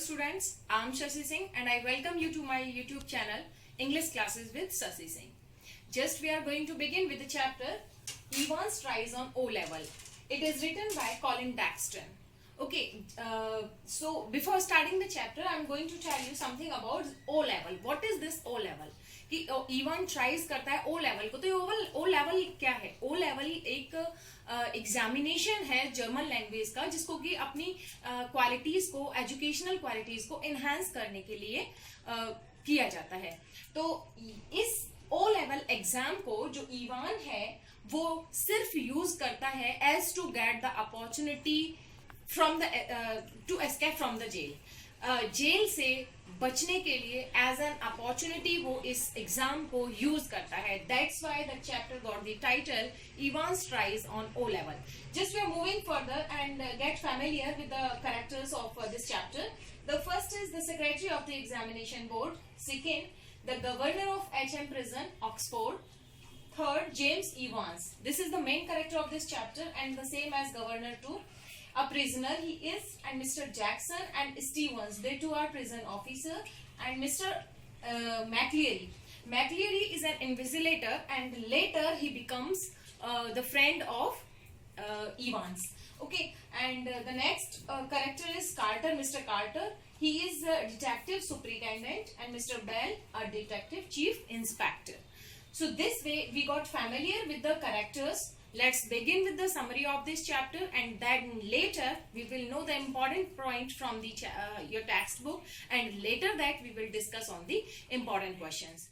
students, I am Shashi Singh and I welcome you to my YouTube channel English Classes with Shashi Singh. Just we are going to begin with the chapter Evans Tries on O-Level. It is written by Colin Daxton. Okay, so before starting the chapter I am going to tell you something about O-Level. What is this O-Level? कि even tries करता है O level को, तो O level क्या है? O level एक examination है German language का, जिसको कि अपनी क्वालिटीज को, एजुकेशनल क्वालिटीज को एनहांस करने के लिए किया जाता है. तो इस ओ लेवल एग्जाम को जो इवान है वो सिर्फ यूज करता है as to get the opportunity from the to escape from the jail. Jail से बचने के लिए एज एन अपॉर्चुनिटी वो इस एग्जाम को यूज करता है. That's why the chapter got the title Evans tries on O level. Just we are moving further and get familiar with the characters of this chapter. The first is the secretary of the examination board. Second the governor of HM prison Oxford. Third James Evans. This is the main character of this chapter and the same as governor too. A prisoner he is, and Mr. Jackson and Stevens, they too are prison officer, and Mr. McLeary. McLeary is an invigilator and later he becomes the friend of Evans. Okay, and the next character is Carter, Mr. Carter. He is a detective superintendent and Mr. Bell a detective chief inspector. So this way we got familiar with the characters. Let's begin with the summary of this chapter and then later we will know the important point from the your textbook, and later that we will discuss on the important questions.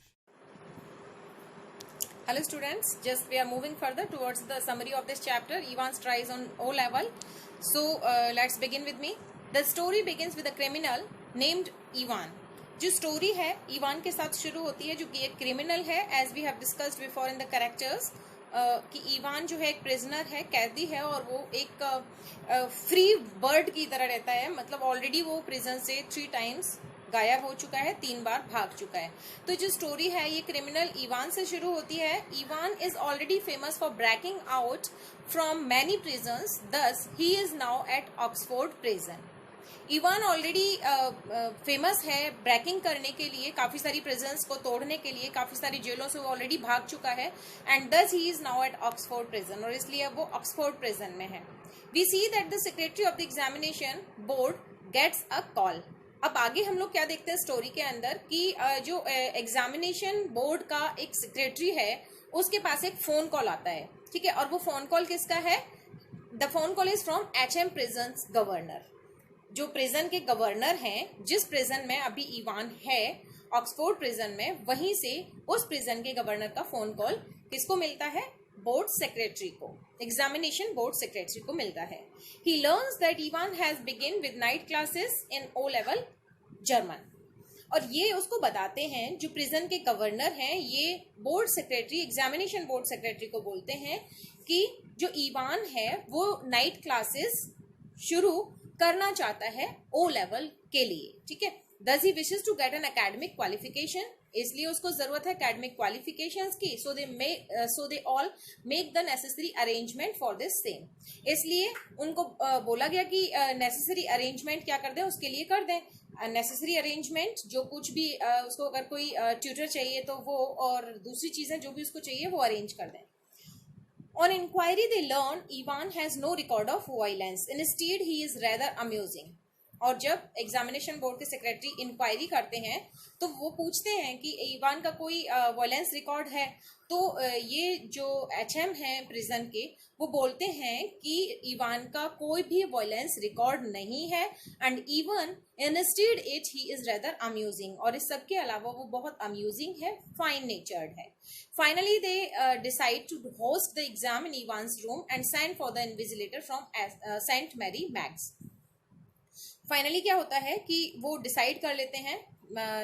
Hello students, just we are moving further towards the summary of this chapter, Evans Tries on O Level. So let's begin with me. The story begins with a criminal named Ivan. जो story है Ivan के साथ शुरू होती है, जो कि एक क्रिमिनल है, as we have discussed before in the characters. कि इवान जो है एक प्रिजनर है, कैदी है, और वो एक फ्री बर्ड की तरह रहता है. मतलब ऑलरेडी वो प्रिजन से 3 टाइम्स गायब हो चुका है, 3 बार भाग चुका है. तो जो स्टोरी है ये क्रिमिनल इवान से शुरू होती है. Ivan is already famous for breaking out from many prisons, thus he is now at Oxford prison. Ivan already famous है ब्रेकिंग करने के लिए, काफी सारी प्रिजन्स को तोड़ने के लिए, काफी सारी जेलों से वो ऑलरेडी भाग चुका है, and thus he is now at Oxford prison, और इसलिए अब वो ऑक्सफोर्ड प्रिजन में है. We see that the secretary of the examination board gets a call. अब आगे हम लोग क्या देखते हैं स्टोरी के अंदर कि जो एग्जामिनेशन बोर्ड का एक सेक्रेटरी है उसके पास एक फोन कॉल आता है. ठीक है, और वो फोन कॉल किसका है? The phone call is from HM prison governor. जो प्रिजन के गवर्नर हैं, जिस प्रिजन में अभी इवान है, ऑक्सफोर्ड प्रिजन में, वहीं से उस प्रिजन के गवर्नर का फोन कॉल किसको मिलता है? बोर्ड सेक्रेटरी को, एग्जामिनेशन बोर्ड सेक्रेटरी को मिलता है. He learns that Ivan has begin with night classes in O level German. और ये उसको बताते हैं, जो प्रिजन के गवर्नर हैं, ये board secretary, examination board secretary को बोलते हैं कि जो इवान है वो नाइट क्लासेस शुरू करना चाहता है ओ लेवल के लिए. ठीक है, does he wishes to get an academic qualification, इसलिए उसको जरूरत है academic qualifications की. so they all make the necessary arrangement for this same. इसलिए उनको बोला गया कि necessary arrangement क्या कर दें, उसके लिए कर दें. नेसेसरी अरेंजमेंट, जो कुछ भी उसको अगर कोई ट्यूटर चाहिए तो वो, और दूसरी चीजें जो भी उसको चाहिए वो अरेंज कर दें. On inquiry, they learn Ivan has no record of violence. Instead, he is rather amusing. और जब एग्जामिनेशन बोर्ड के सेक्रेटरी इंक्वायरी करते हैं तो वो पूछते हैं कि इवान का कोई वायलेंस रिकॉर्ड है. तो ये जो HM हैं प्रिजन के, वो बोलते हैं कि इवान का कोई भी वायलेंस रिकॉर्ड नहीं है, and even instead it he is rather amusing, और इस सब के अलावा वो बहुत अम्यूजिंग है, फाइन नेचर्ड है. Finally they decide to host the exam in Ivan's room and send for the invigilator from Saint Mary Mags. Finally क्या होता है कि वो डिसाइड कर लेते हैं,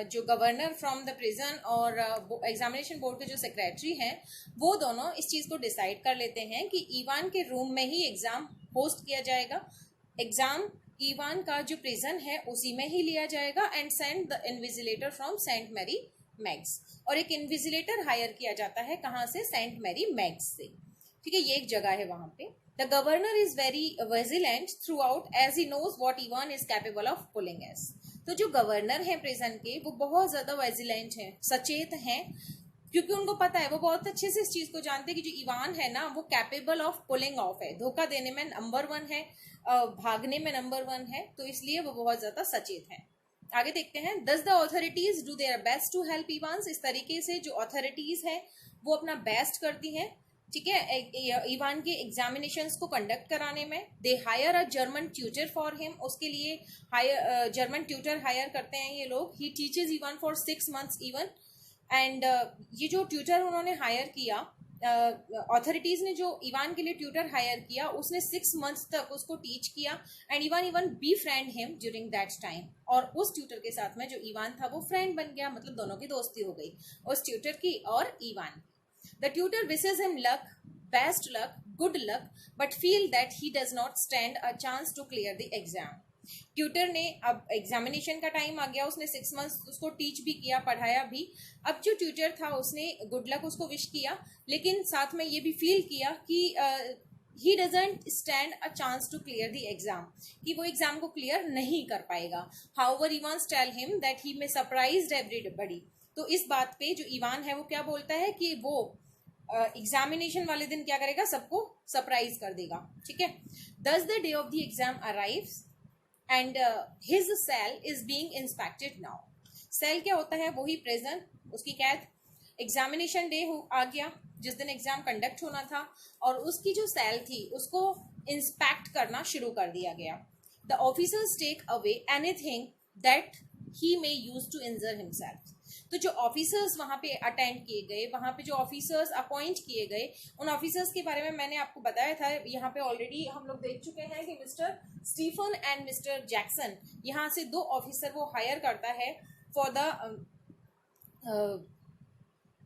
जो गवर्नर फ्रॉम द प्रिजन और एग्जामिनेशन बोर्ड के जो सेक्रेटरी हैं, वो दोनों इस चीज़ को डिसाइड कर लेते हैं कि इवान के रूम में ही एग्जाम होस्ट किया जाएगा. एग्जाम इवान का जो प्रिजन है उसी में ही लिया जाएगा, and send the invigilator from Saint Mary Mags. और एक इन्विजिलेटर हायर किया जाता है, कहाँ से? सेंट मैरी मैग्स से. ठीक है, ये एक जगह है वहां पे. The governor is very vigilant throughout as he knows what Ivan is capable of pulling as. तो जो गवर्नर है प्रिजन के वो बहुत ज्यादा विजिलेंट हैं, सचेत हैं, क्योंकि उनको पता है, वो बहुत अच्छे से इस चीज को जानते हैं कि जो इवान है ना वो कैपेबल ऑफ पुलिंग ऑफ है, धोखा देने में नंबर 1 है, भागने में नंबर 1 है, तो इसलिए वो बहुत ज्यादा सचेत हैं. आगे देखते हैं. Thus the authorities do their best to help Ivan. इस तरीके से जो अथॉरिटीज है वो अपना बेस्ट करती हैं, ठीक है, इवान के एग्जामिनेशंस को कंडक्ट कराने में. They hire a German tutor for him, उसके लिए जर्मन ट्यूटर हायर करते हैं ये लोग. He teaches Ivan for 6 months even. And ये जो ट्यूटर उन्होंने हायर किया, अथॉरिटीज ने जो इवान के लिए ट्यूटर हायर किया, उसने 6 months तक उसको टीच किया. And even be friend him during that time. और उस ट्यूटर के साथ में जो इवान था वो फ्रेंड बन गया, मतलब दोनों की दोस्ती हो गई उस ट्यूटर की और Ivan. The tutor wishes him luck, best luck, good luck, but feel that he does not stand a chance to clear the exam. Tutor ने, अब एग्जामिनेशन का टाइम आ गया, उसने 6 months उसको टीच भी किया, पढ़ाया भी. अब जो ट्यूटर था उसने गुड लक उसको विश किया, लेकिन साथ में ये भी फील किया कि he doesn't stand a chance to clear the exam, कि वो एग्जाम को क्लियर नहीं कर पाएगा. However, Ivan tell him that he may surprise everybody. तो इस बात पे जो इवान है वो क्या बोलता है कि वो एग्जामिनेशन वाले दिन क्या करेगा, सबको सरप्राइज कर देगा, ठीक है. Thus the day of the exam arrives and his cell is being inspected now. Cell क्या होता है, वही प्रिजन, उसकी कैद. एग्जामिनेशन डे आ गया जिस दिन एग्जाम कंडक्ट होना था, और उसकी जो सेल थी उसको इंस्पेक्ट करना शुरू कर दिया गया. The officers take away anything that he may use to injure himself. तो जो ऑफिसर्स वहां पे अटेंड किए गए, वहां पे जो ऑफिसर्स अपॉइंट किए गए, उन ऑफिसर्स के बारे में मैंने आपको बताया था. यहाँ पे ऑलरेडी हम लोग देख चुके हैं कि mister Stephen and mister Jackson, यहाँ से 2 ऑफिसर वो हायर करता है फॉर द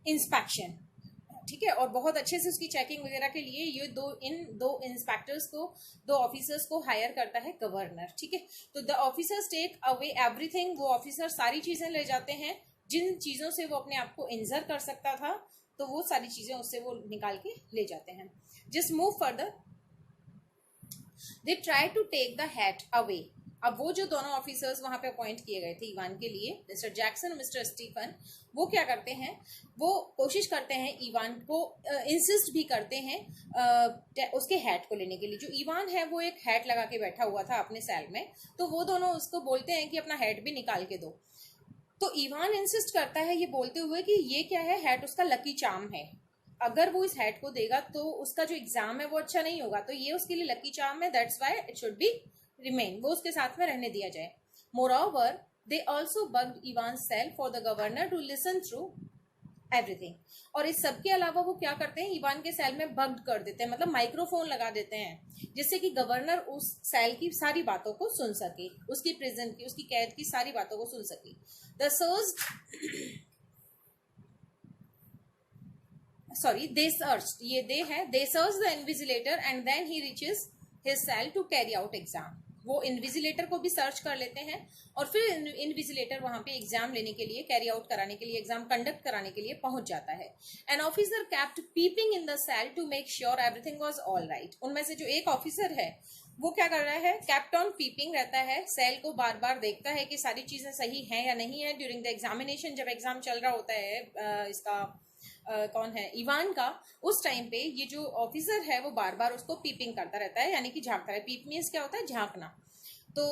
इंस्पेक्शन, ठीक है, और बहुत अच्छे से उसकी चेकिंग वगैरह के लिए ये इन दो इंस्पेक्टर्स को, 2 ऑफिसर्स को हायर करता है गवर्नर, ठीक है. तो the officers take away everything, वो ऑफिसर सारी चीजें ले जाते हैं जिन चीजों से वो अपने आप को इंजर कर सकता था, तो वो सारी चीजें उससे वो निकाल के ले जाते हैं. Just move further. They try to take the hat away. अब वो जो दोनों ऑफिसर्स वहां पे अपॉइंट किए गए थे इवान के लिए, मिस्टर जैक्सन और मिस्टर स्टीफन, वो क्या करते हैं, वो कोशिश करते हैं इवान को, इंसिस्ट भी करते हैं उसके हैट को लेने के लिए. जो इवान है वो एक हैट लगा के बैठा हुआ था अपने सेल में, तो वो दोनों उसको बोलते हैं कि अपना हैट भी निकाल के दो. तो इवान इंसिस्ट करता है ये बोलते हुए कि ये क्या है, हैट उसका लकी चार्म है, अगर वो इस हैट को देगा तो उसका जो एग्जाम है वो अच्छा नहीं होगा, तो ये उसके लिए लकी चार्म है, that's why it should be remain, वो उसके साथ में रहने दिया जाए. Moreover they also bugged Evan cell for the governor to listen through everything. और इस सब के अलावा वो क्या करते हैं, इवान के सेल में बग्ड कर देते हैं, मतलब माइक्रोफोन लगा देते हैं, जिससे कि गवर्नर उस सेल की सारी बातों को सुन सके, उसकी प्रिजन की, उसकी कैद की सारी बातों को सुन सके. The search sorry they searched, ये they है, they searched the invigilator and then he reaches his cell to carry out exam. वो इन्विजिलेटर को भी सर्च कर लेते हैं और फिर इन्विजिलेटर वहां पे एग्जाम लेने के लिए, कैरी आउट कराने के लिए, एग्जाम कंडक्ट कराने के लिए पहुंच जाता है. An officer kept peeping in the cell to make sure everything was all right. उनमें से जो एक ऑफिसर है वो क्या कर रहा है, केप्ट ऑन पीपिंग रहता है, सेल को बार बार देखता है कि सारी चीजें सही हैं या नहीं है. ड्यूरिंग द एग्जामिनेशन, जब एग्जाम चल रहा होता है इसका कौन है, इवान का, उस टाइम पे ये जो ऑफिसर है वो बार बार उसको पीपिंग करता रहता है, यानी कि झांकता है. पीप मीन्स क्या होता है, झांकना. तो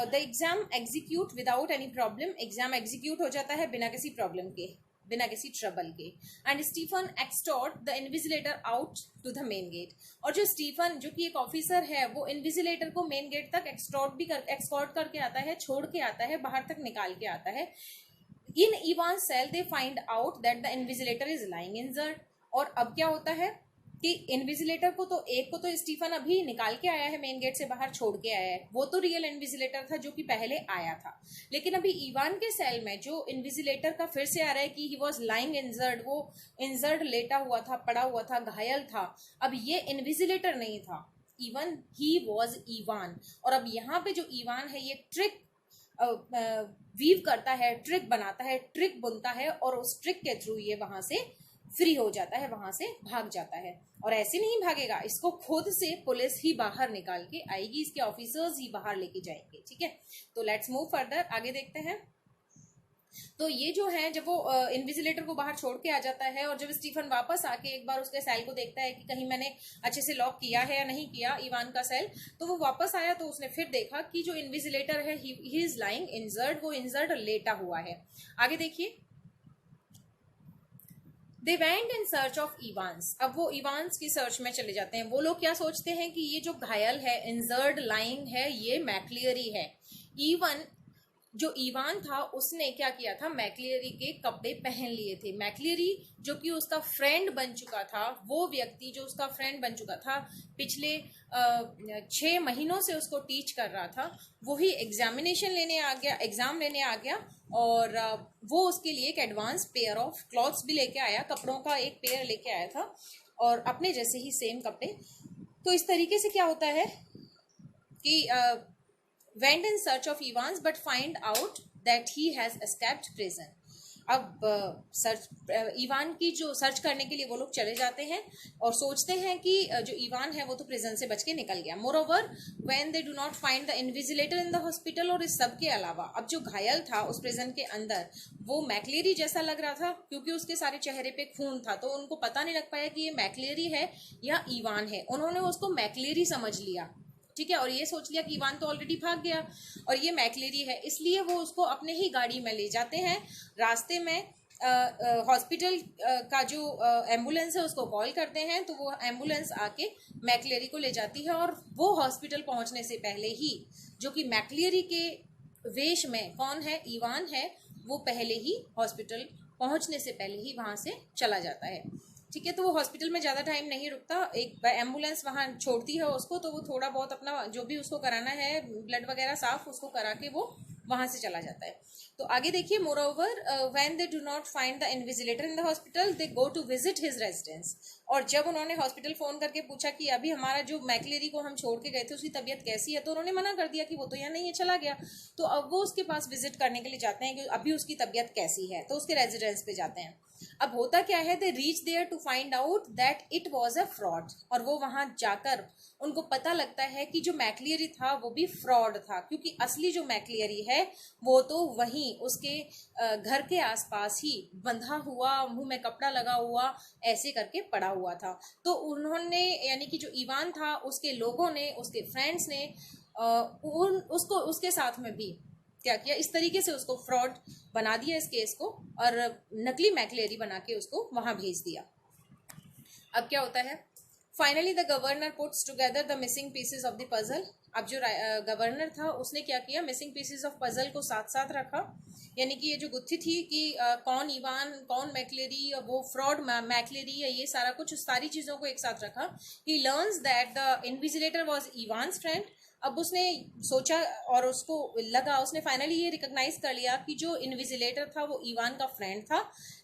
the exam execute without any problem, exam execute हो जाता है बिना किसी प्रॉब्लम के, बिना किसी ट्रबल के. And Stephen extort the invigilator out to the main gate. और जो स्टीफन, जो कि एक ऑफिसर है, वो इन्विजिलेटर को मेन गेट तक एक्सकॉर्ट करके आता है, छोड़ के आता है, बाहर तक निकाल के आता है. In Ivan's cell, they find out that the invigilator is lying injured. और अब क्या होता है कि इन्विजिलेटर को तो, एक को तो स्टीफन अभी निकाल के आया है, मेन गेट से बाहर छोड़ के आया है, वो तो रियल इन्विजिलेटर था जो कि पहले आया था. लेकिन अभी इवान के सेल में जो इन्विजिलेटर का फिर से आ रहा है कि ही वॉज लाइंग इंजर्ड, वो इंजर्ड लेटा हुआ था, पड़ा हुआ था, घायल था. अब ये इन्विजिलेटर नहीं था, इवन ही वॉज इवान. और अब यहाँ पे जो इवान है ये ट्रिक वीव करता है, ट्रिक बनाता है, ट्रिक बुनता है, और उस ट्रिक के थ्रू ये वहां से फ्री हो जाता है, वहां से भाग जाता है। और ऐसे नहीं भागेगा, इसको खुद से पुलिस ही बाहर निकाल के आएगी, इसके ऑफिसर्स ही बाहर लेके जाएंगे। ठीक है, तो लेट्स मूव फर्दर, आगे देखते हैं। तो ये जो है, जब वो इन्विजिलेटर को बाहर छोड़ के आ जाता है और जब स्टीफन वापस आके एक बार उसके सेल को देखता है कि कहीं मैंने अच्छे से लॉक किया है या नहीं किया इवान का सेल, तो वो वापस आया तो उसने फिर देखा कि जो इन्विजिलेटर है ही इज लाइंग इंजर्ड, वो इंजर्ड लेटा हुआ है। आगे देखिए, they went in search of Evans. अब वो इवान्स की सर्च में चले जाते हैं। वो लोग क्या सोचते हैं कि ये जो घायल है, इंजर्ड लाइंग है, ये मैक्लियरी है। इवन जो इवान था उसने क्या किया था, मैक्लियरी के कपड़े पहन लिए थे। मैक्लियरी जो कि उसका फ्रेंड बन चुका था, वो व्यक्ति जो उसका फ्रेंड बन चुका था, पिछले 6 महीनों से उसको टीच कर रहा था, वही एग्जामिनेशन लेने आ गया, एग्जाम लेने आ गया, और वो उसके लिए एक एडवांस पेयर ऑफ क्लॉथ्स भी लेके आया, कपड़ों का एक पेयर लेके आया था, और अपने जैसे ही सेम कपड़े। तो इस तरीके से क्या होता है कि went in search of Evans but find out that he has escaped prison. अब इवान की जो सर्च करने के लिए वो लोग चले जाते हैं और सोचते हैं कि जो इवान है वो तो प्रिजन से बच के निकल गया। More over when they do not find the invigilator in the hospital, और इस सब के अलावा अब जो घायल था उस प्रिजन के अंदर, वो मैक्लेरी जैसा लग रहा था क्योंकि उसके सारे चेहरे पे खून था, तो उनको पता नहीं लग पाया कि ये मैक्लेरी है या इवान है। उन्होंने उसको मैक्लेरी समझ लिया, ठीक है, और ये सोच लिया कि इवान तो ऑलरेडी भाग गया और ये मैक्लेरी है, इसलिए वो उसको अपने ही गाड़ी में ले जाते हैं। रास्ते में हॉस्पिटल का जो एम्बुलेंस है उसको कॉल करते हैं, तो वो एम्बुलेंस आके मैक्लेरी को ले जाती है, और वो हॉस्पिटल पहुंचने से पहले ही, जो कि मैक्लेरी के वेश में कौन है, इवान है, वो पहले ही हॉस्पिटल पहुंचने से पहले ही वहां से चला जाता है। ठीक है, तो वो हॉस्पिटल में ज़्यादा टाइम नहीं रुकता, एक एम्बुलेंस वहाँ छोड़ती है उसको, तो वो थोड़ा बहुत अपना जो भी उसको कराना है, ब्लड वगैरह साफ, उसको करा के वो वहाँ से चला जाता है। तो आगे देखिए, moreover when they do not find the invigilator in the hospital, they go to visit his residence. और जब उन्होंने हॉस्पिटल फोन करके पूछा कि अभी हमारा जो मैक्लेरी को हम छोड़ के गए थे उसकी तबीयत कैसी है, तो उन्होंने मना कर दिया कि वो तो यहाँ नहीं है, चला गया। तो अब वो उसके पास विजिट करने के लिए जाते हैं कि अभी उसकी तबीयत कैसी है, तो उसके रेजिडेंस पे जाते हैं। अब होता क्या है, they reach there to find out that it was a fraud, और वो वहां जाकर उनको पता लगता है कि जो मैक्लियरी था वो भी फ्रॉड था, क्योंकि असली जो मैक्लियरी है वो तो वहीं उसके घर के आसपास ही बंधा हुआ, मुंह में कपड़ा लगा हुआ, ऐसे करके पड़ा हुआ था। तो उन्होंने, यानी कि जो इवान था, उसके लोगों ने, उसके फ्रेंड्स ने उसको उसके साथ में भी क्या किया, इस तरीके से उसको फ्रॉड बना दिया इस केस को, और नकली मैक्लेरी बना के उसको वहां भेज दिया। अब क्या होता है, finally the governor puts together the missing pieces of the puzzle. अब जो गवर्नर था उसने क्या किया, मिसिंग पीसेस ऑफ पजल को साथ साथ रखा, यानी कि ये जो गुत्थी थी कि कौन इवान, कौन मैक्लेरी, वो फ्रॉड मैक्लेरी है, ये सारा कुछ, सारी चीजों को एक साथ रखा। He learns that the invigilator was Evans friend. अब उसने सोचा और उसको लगा, उसने फाइनली ये रिकॉग्नाइज कर लिया कि जो इन्विजिलेटर था वो इवान का फ्रेंड था,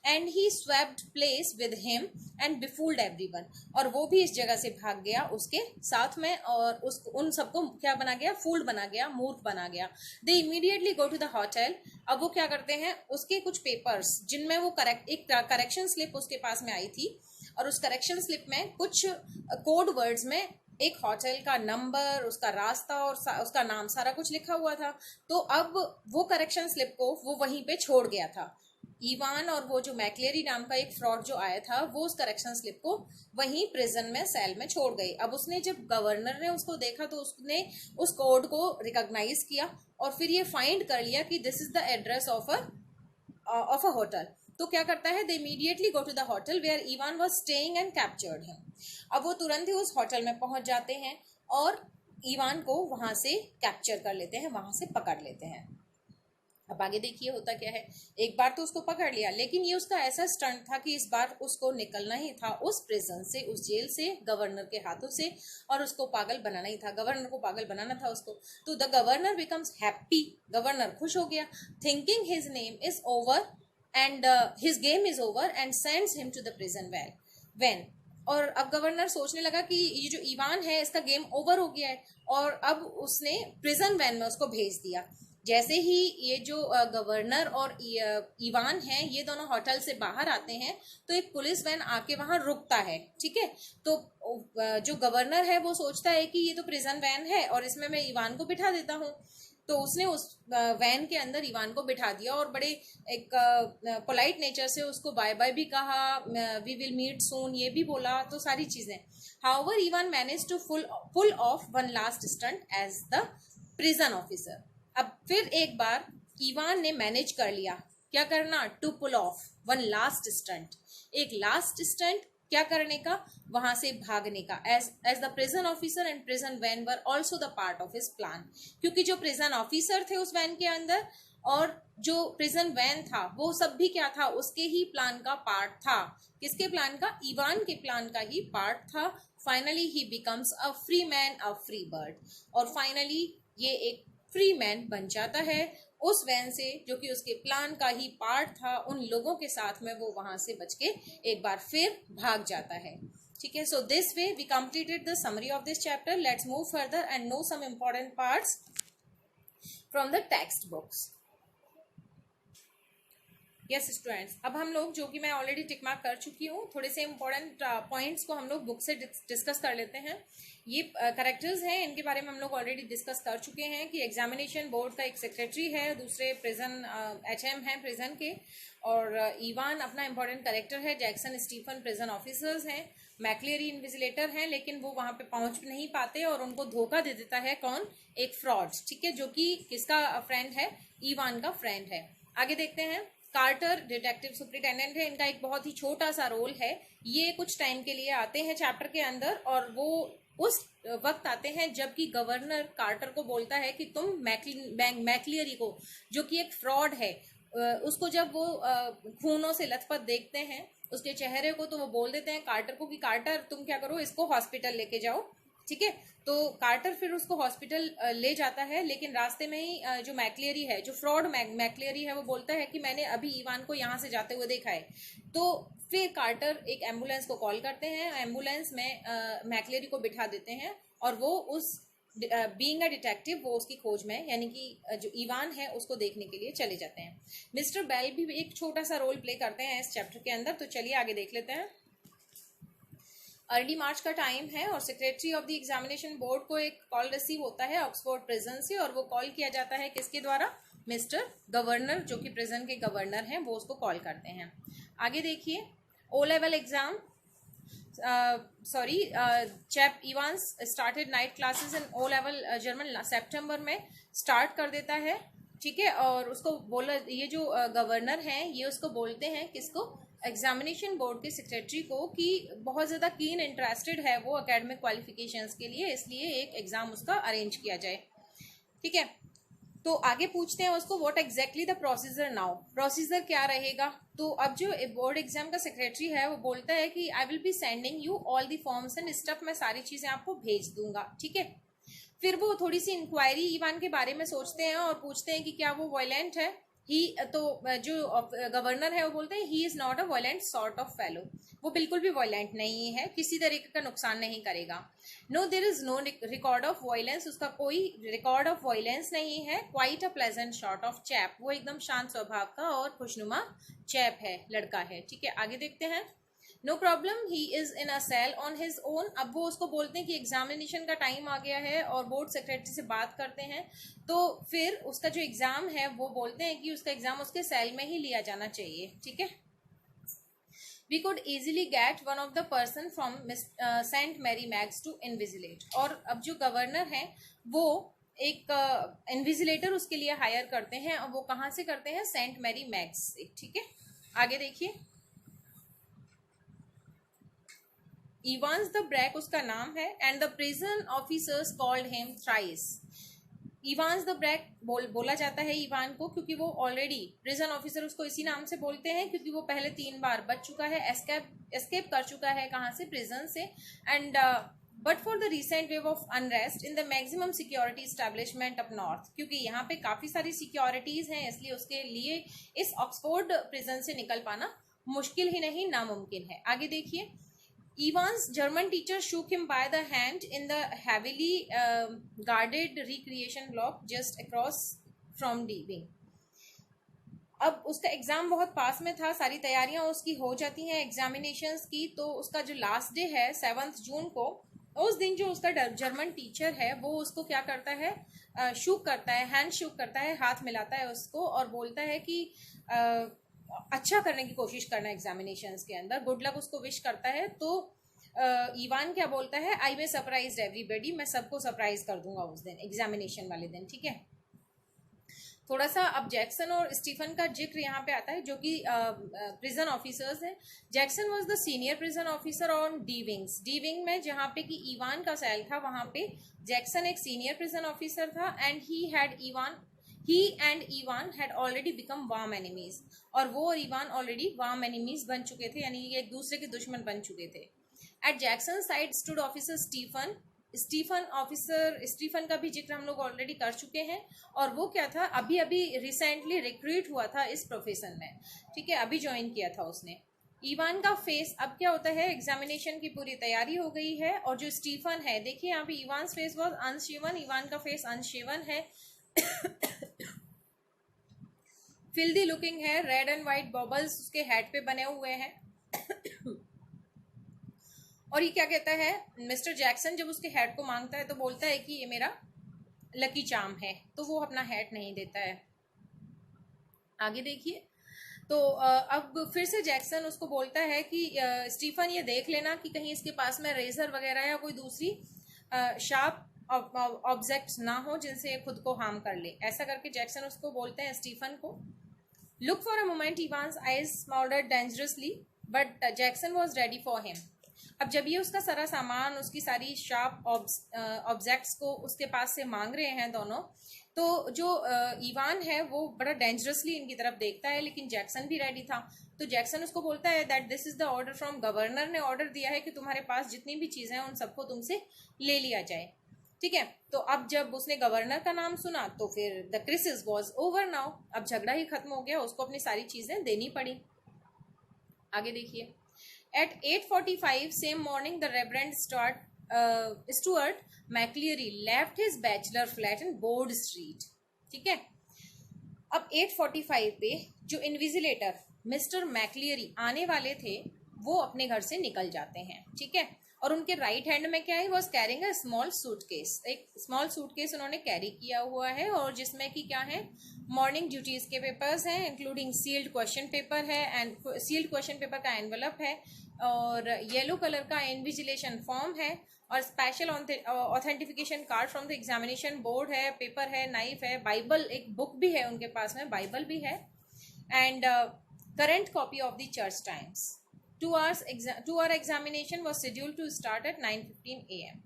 and he swapped place with him and befooled everyone. और वो भी इस जगह से भाग गया उसके साथ में, और उन सबको क्या बना गया, फूल्ड बना गया, मूर्ख बना गया। They immediately go to the hotel. अब वो क्या करते हैं, उसके कुछ पेपर्स जिनमें वो एक करेक्शन स्लिप उसके पास में आई थी, और उस करेक्शन स्लिप में कुछ कोड वर्ड्स में एक होटल का नंबर, उसका रास्ता और उसका नाम, सारा कुछ लिखा हुआ था। तो अब वो करेक्शन स्लिप को वो वहीं पे छोड़ गया था इवान, और वो जो मैक्लेरी नाम का एक फ्रॉड जो आया था वो उस करेक्शन स्लिप को वहीं प्रिजन में, सेल में छोड़ गई। अब उसने, जब गवर्नर ने उसको देखा तो उसने उस कोड को रिकॉग्नाइज किया और फिर ये फाइंड कर लिया कि this is the address of a hotel. तो क्या करता है, they immediately go to the hotel where Evan was staying and captured him. अब वो तुरंत ही उस होटल में पहुंच जाते हैं और इवान को वहां से कैप्चर कर लेते हैं, वहां से पकड़ लेते हैं। अब आगे देखिए होता क्या है, एक बार तो उसको पकड़ लिया, लेकिन ये उसका ऐसा स्टंट था कि इस बार उसको निकलना ही था उस प्रिजन से, उस जेल से, गवर्नर के हाथों से, और उसको पागल बनाना ही था, गवर्नर को पागल बनाना था उसको। तो the governor becomes happy, governor खुश हो गया, thinking his name is over and his game is over, and sends him to the prison van. और अब गवर्नर सोचने लगा कि ये जो इवान है इसका गेम ओवर हो गया है, और अब उसने प्रिजन वैन में उसको भेज दिया। जैसे ही ये जो गवर्नर और इवान हैं, ये दोनों होटल से बाहर आते हैं, तो एक पुलिस वैन आके वहां रुकता है। ठीक है, तो जो गवर्नर है वो सोचता है कि ये तो प्रिजन वैन है और इसमें मैं इवान को बिठा देता हूँ। तो उसने उस वैन के अंदर इवान को बिठा दिया और बड़े एक पोलाइट नेचर से उसको बाय बाय भी कहा, वी विल मीट सून ये भी बोला, तो सारी चीजें। However Evan manage to pull off one last stunt as the prison officer. अब फिर एक बार इवान ने मैनेज कर लिया, क्या करना, to pull off one last stunt, एक लास्ट स्टंट क्या करने का, वहां से भागने का। As the prison officer and prison van were also the part of his plan, क्योंकि जो प्रिजन ऑफिसर थे उस वैन के अंदर और जो प्रिजन वैन था वो सब भी क्या था, उसके ही प्लान का पार्ट था। किसके प्लान का, इवान के प्लान का ही पार्ट था। Finally he becomes a free man, a free bird, और फाइनली ये एक फ्री मैन बन जाता है उस वैन से, जो कि उसके प्लान का ही पार्ट था। उन लोगों के साथ में वो वहां से बच के एक बार फिर भाग जाता है। ठीक है, so this way we completed the summary of this chapter. Let's move further and know some important parts from the text books. Yes students, अब हम लोग, जो कि मैं ऑलरेडी टिक मार्क कर चुकी हूँ, थोड़े से इम्पोर्टेंट पॉइंट्स को हम लोग बुक से डिस्कस कर लेते हैं। ये करेक्टर्स हैं, इनके बारे में हम लोग ऑलरेडी डिस्कस कर चुके हैं कि एग्जामिनेशन बोर्ड का एक सेक्रेटरी है, दूसरे प्रिजन एचएम हैं प्रिजन के, और इवान अपना इंपॉर्टेंट करेक्टर है, जैक्सन स्टीफन प्रिजन ऑफिसर्स हैं, मैक्लियरी इन्विजिलेटर हैं, लेकिन वो वहां पे पहुंच नहीं पाते और उनको धोखा दे देता है कौन, एक फ्रॉड। ठीक है, जो कि किसका फ्रेंड है, इवान का फ्रेंड है। आगे देखते हैं, कार्टर डिटेक्टिव सुपरिटेंडेंट है, इनका एक बहुत ही छोटा सा रोल है। ये कुछ टाइम के लिए आते हैं चैप्टर के अंदर और वो उस वक्त आते हैं जबकि गवर्नर कार्टर को बोलता है कि तुम मैक्लियरी को, जो कि एक फ्रॉड है, उसको जब वो खूनों से लथपथ देखते हैं उसके चेहरे को, तो वो बोल देते हैं कार्टर को कि कार्टर तुम क्या करो, इसको हॉस्पिटल लेके जाओ। ठीक है, तो कार्टर फिर उसको हॉस्पिटल ले जाता है, लेकिन रास्ते में ही जो मैक्लियरी है, जो फ्रॉड मैक्लियरी है, वो बोलता है कि मैंने अभी इवान को यहाँ से जाते हुए देखा है। तो फिर कार्टर एक एम्बुलेंस को कॉल करते हैं, एम्बुलेंस में मैक्लियरी को बिठा देते हैं और वो उस बीइंग अ डिटेक्टिव वो उसकी खोज में, यानी कि जो इवान है उसको देखने के लिए चले जाते हैं। मिस्टर बेल भी एक छोटा सा रोल प्ले करते हैं इस चैप्टर के अंदर, तो चलिए आगे देख लेते हैं। अर्ली मार्च का टाइम है और secretary of the examination board को एक कॉल रिसीव होता है ऑक्सफोर्ड प्रिजन से, और वो कॉल किया जाता है किसके द्वारा, मिस्टर गवर्नर, जो कि प्रिजन के गवर्नर हैं, वो उसको कॉल करते हैं। आगे देखिए, O level exam, chap Evans started night classes in O level German सितंबर में स्टार्ट कर देता है। ठीक है, और उसको बोला, ये जो गवर्नर हैं ये उसको बोलते हैं किसको, एग्जामिनेशन बोर्ड के सेक्रेटरी को, कि बहुत ज़्यादा कीन इंटरेस्टेड है वो एकेडमिक क्वालिफिकेशंस के लिए, इसलिए एक एग्जाम उसका अरेंज किया जाए। ठीक है, तो आगे पूछते हैं उसको, what exactly the procedure now, procedure क्या रहेगा। तो अब जो बोर्ड एग्जाम का सेक्रेटरी है वो बोलता है कि आई will be sending you all the forms and stuff, मैं सारी चीज़ें आपको भेज दूंगा। ठीक है, फिर वो थोड़ी सी इंक्वायरी इवान के बारे में सोचते हैं और पूछते हैं कि क्या वो वायलेंट है। तो जो गवर्नर है वो बोलते हैं he is not a violent sort of fellow, वो बिल्कुल भी वायलेंट नहीं है, किसी तरीके का नुकसान नहीं करेगा। No there is no record of violence, उसका कोई रिकॉर्ड ऑफ वायलेंस नहीं है। Quite a pleasant sort of chap, वो एकदम शांत स्वभाव का और खुशनुमा चैप है, लड़का है। ठीक है, आगे देखते हैं। No problem, he is in a cell on his own, अब वो उसको बोलते हैं कि एग्जामिनेशन का टाइम आ गया है और बोर्ड सेक्रेटरी से बात करते हैं, तो फिर उसका जो एग्जाम है वो बोलते हैं कि उसका एग्जाम उसके सेल में ही लिया जाना चाहिए। ठीक है, we could easily get one of the person from Saint Mary Mags to invigilate, और अब जो गवर्नर है वो एक इन्विजिलेटर उसके लिए हायर करते हैं, और वो कहाँ से करते हैं, सेंट मैरी मैग्स से। ठीक है, आगे देखिए, इवांस द ब्रैक उसका नाम है, and the prison officers called him thrice. Evans the break बोला जाता है इवान को, क्योंकि वो ऑलरेडी प्रिजन ऑफिसर उसको इसी नाम से बोलते हैं, क्योंकि वो पहले 3 बार बच चुका है, एस्केप कर चुका है, कहाँ से, प्रिजन से। And but for the recent wave of unrest in the maximum security establishment up north, क्योंकि यहाँ पे काफी सारी सिक्योरिटीज हैं, इसलिए उसके लिए इस ऑक्सफोर्ड प्रिजन से निकल पाना मुश्किल ही नहीं नामुमकिन है। आगे देखिए, Ivan's German teacher shook him by the hand in the heavily guarded recreation block just across from D wing. अब उसका एग्जाम बहुत पास में था, सारी तैयारियां उसकी हो जाती हैं एग्जामिनेशंस की, तो उसका जो लास्ट डे है 7 जून को, उस दिन जो उसका जर्मन टीचर है वो उसको क्या करता है, शूक करता है, हैंड शूक करता है, हाथ मिलाता है उसको और बोलता है कि अच्छा करने की कोशिश करना एग्जामिनेशंस के अंदर, गुड लक उसको विश करता है। तो ईवान क्या बोलता है, आई वे सरप्राइज एवरीबडी, मैं सबको सरप्राइज कर दूंगा उस दिन एग्जामिनेशन वाले दिन, ठीक है। थोड़ा सा अब जैक्सन और स्टीफन का जिक्र यहाँ पे आता है, जो कि प्रिजन ऑफिसर्स हैं। Jackson was the senior prison officer on D wings. D wing में जहाँ पे कि ईवान का सेल था, वहां पे जैक्सन एक सीनियर प्रिजन ऑफिसर था, and he and Evan had already become warm enemies, और वो और ईवान ऑलरेडी वार्म एनिमीज बन चुके थे, यानी ये एक दूसरे के दुश्मन बन चुके थे। At Jackson side stood officer Stephen का भी जिक्र हम लोग ऑलरेडी कर चुके हैं, और वो क्या था, अभी अभी रिसेंटली रिक्रूट हुआ था इस प्रोफेशन में, ठीक है, अभी ज्वाइन किया था उसने। ईवान का फेस, अब क्या होता है, एग्जामिनेशन की पूरी तैयारी हो गई है, और जो स्टीफन है, देखिए यहाँ पे ईवान फेस वॉज अनशेवन, ईवान का फेस अनशेवन है, फिल्दी लुकिंग है, रेड एंड व्हाइट बॉबल्स उसके हेड पे बने हुए हैं। और ये क्या कहता है, मिस्टर जैक्सन जब उसके हेड को मांगता है तो बोलता है कि ये मेरा लकी चार्म है, तो वो अपना हेड नहीं देता है। आगे देखिए, तो अब फिर से जैक्सन उसको बोलता है कि स्टीफन ये देख लेना कि कहीं इसके पास में रेजर वगैरह या कोई दूसरी शार्प ऑब्जेक्ट्स ना हो जिनसे ये खुद को हार्म कर ले। ऐसा करके जैक्सन उसको बोलते हैं स्टीफन को। Look for a moment, Evans eyes smouldered dangerously, but Jackson was ready for him. अब जब ये उसका सारा सामान, उसकी सारी शार्प ऑब्जेक्ट्स को उसके पास से मांग रहे हैं दोनों, तो जो ईवान है वो बड़ा डेंजरसली इनकी तरफ देखता है, लेकिन जैक्सन भी रेडी था। तो जैक्सन उसको बोलता है that this is the order from governor, ने ऑर्डर दिया है कि तुम्हारे पास जितनी भी चीजें हैं उन सबको तुमसे ले लिया जाए, ठीक है। तो अब जब उसने गवर्नर का नाम सुना तो फिर the crisis was over now, अब झगड़ा ही खत्म हो गया, उसको अपनी सारी चीजें देनी पड़ी। आगे देखिए, at 8:45 same morning the Reverend Stuart McLeary left his bachelor flat in Board Street, ठीक है। अब 8:45 पे जो इन्विजिलेटर मिस्टर मैक्लियरी आने वाले थे वो अपने घर से निकल जाते हैं, ठीक है। और उनके राइट हैंड में क्या है, was carrying a small suitcase, एक स्मॉल सूटकेस उन्होंने कैरी किया हुआ है, और जिसमें कि क्या है, मॉर्निंग ड्यूटीज के पेपर्स हैं, इंक्लूडिंग सील्ड क्वेश्चन पेपर है, एंड सील्ड क्वेश्चन पेपर का एनवलप है, और येलो कलर का इन्विजिलेशन फॉर्म है, और special authentification card from the examination board है, पेपर है, नाइफ है, बाइबल, एक बुक भी है उनके पास में, बाइबल भी है, and current copy of the church times. 2 hour examination was scheduled to start at 9:15 AM।